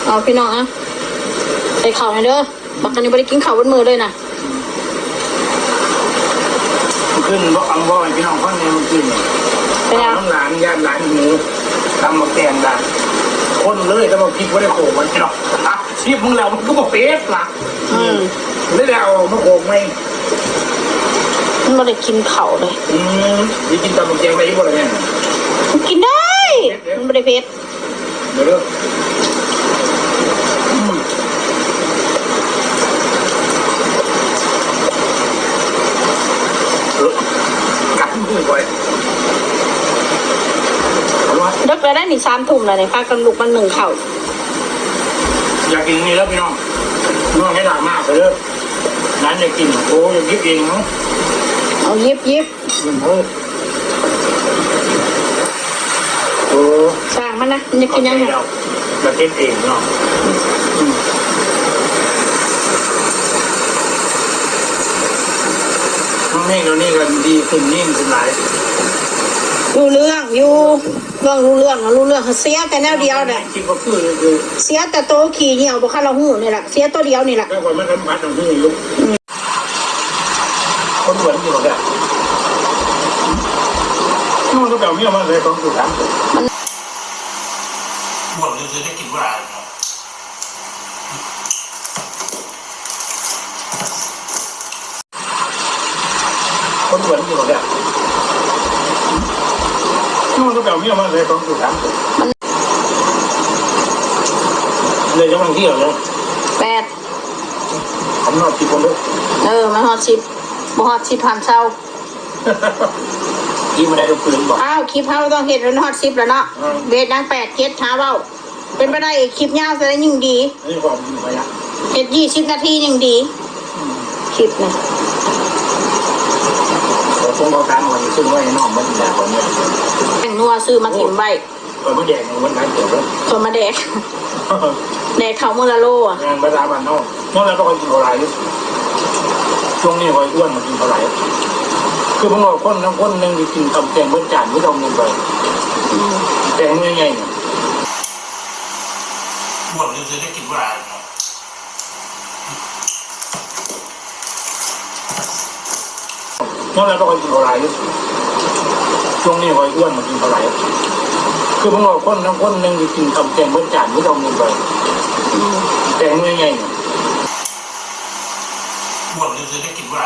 เอาพี่น้องอ่ะใส่ข่าวหน่อยเด้อบักกันยังไม่ได้กินข่าวบนมือเลยนะขึ้นบ่อังบ่พี่น้องฟังเนี่ยมันขึ้นน้องหลานญาติหลานหมูทำมาแกงดังคนเลยแต่ว่าพริกไม่ได้โขกมันพี่น้องชีพมึงแล้วมันก็บอกเป๊ะล่ะไม่ได้เอามาโขกไหมมันไม่ได้กินข่าวเลยนี่กินตำมาแกงไปยี่ห้ออะไรเนี่ยกินได้มันไม่ได้เผ็ดเดี๋ยวกัดมือไว้เลิกแล้วได้หนี3 ทุ่มเลยเนี่ยพากันลุกมัน1เข่าอยากกินนี่แล้วพี่น้องน้องให้หลักมากเลยร้านอยากกินโอ้อยากยิบเองเนาะเอายิบโอ้สร้างมันนะมันจะกินยังไงจะเก็บเองเนาะนี่ก็นี่ก็ดีขึ้นนิ่มขึ้นหลายรู้เรื่องอยู่รู้เรื่องเสียแต่แนวเดียวเนี่ยคิดว่าคือเสียแต่โตขี่เหี่ยวบุคคลเราหูนี่แหละเสียตัวเดียวนี่แหละแล้วคนไม่ทำบัตรของที่ลุกคนหวนอยู่หรอกเนี่ยนู่นก็แบบนี้มาเลยต้องสุดแล้วหวนจะได้กินว่าคนหวนอยู่หรอกเนี่ยนู่นก็แบบนี้มาเลยต้องสุดแล้วเลยจะมาเที่ยวเนาะ8ผมนอน10 คนด้วยมันฮอต10บ่ฮอต10ผ่านเช้าที่มาได้ทุกคืนบอกอ้าวคลิปเฮาต้องเฮ็ดฮอต10แล้วเนาะเวทดัง8 7ท้าเว้าเป็นไปได้คลิปยาวซะได้ยิ่งดีนี่ความอยู่ไปอ่ะเฮ็ด20 นาทียิ่งดีคลิปนะตรงกลางวันซึ่งไว้น้องมันแดกคนเนี้ยแป้งนัวซื้อมาถิ่มไว้คนมาแดกมันร้านเกี่ยวกับคนมาแดกเขาเมื่อละโลอ่ะงานประจำวันนอกนั่นแหละก็คอยกินเท่าไรช่วงนี้คอยอ้วนมากินเท่าไรคือผมบอกคนทั้งคนหนึ่งกินตำแกงเบิ้ลจานไม่ต้องเงินไปแกงง่ายๆเนี่ยอ้วนจะได้กินว่านั่นแหละก็คอยกินเท่าไรช่วงนี้คอยอ้วนมากินเท่าไรคือผมบอกคนทั้งคนหนึ่งกินตำแกงเบิ้ลจานไม่ต้องเงินไปแกงง่ายๆเนี่ยอ้วนจะได้กินว่า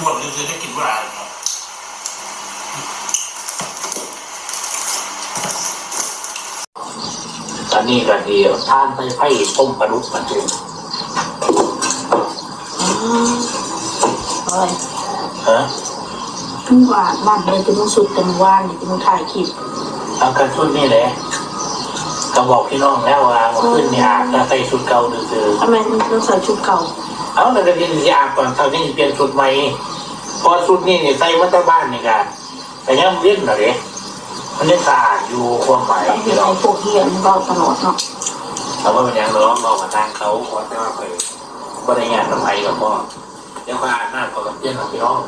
หมดเลยจะได้กินว่าตอนนี้ก็ดีทานไปไผ่ต้มปลาดุกมันเองฮะหวานบ้านเลยเป็นสุดเป็นหวานเป็นถ่ายคลิปเอากันชุดนี่แหละก็บอกพี่น้องแล้วว่าขึ้นเนี่ยจะใส่ชุดเก่าหรือทำไมต้องใส่ชุดเก่าเอาแต่ก็ยินดีอาบก่อนเท่านี้เปลี่ยนชุดใหม่พอชุดนี้เนี่ยใส่มาจากบ้านนี่กันแต่ยังเล่นหน่อยมันยังสะอาดอยู่ความหมายที่เราพวกเฮียมันก็ตลอดเนาะแต่ว่ามันยังร้องรอมาทางเขาขอแต่ว่าไปก็ได้งานทำไมกับพ่อเดี๋ยวก็อ่านหน้าขอกับเพื่อนของพี่น้อง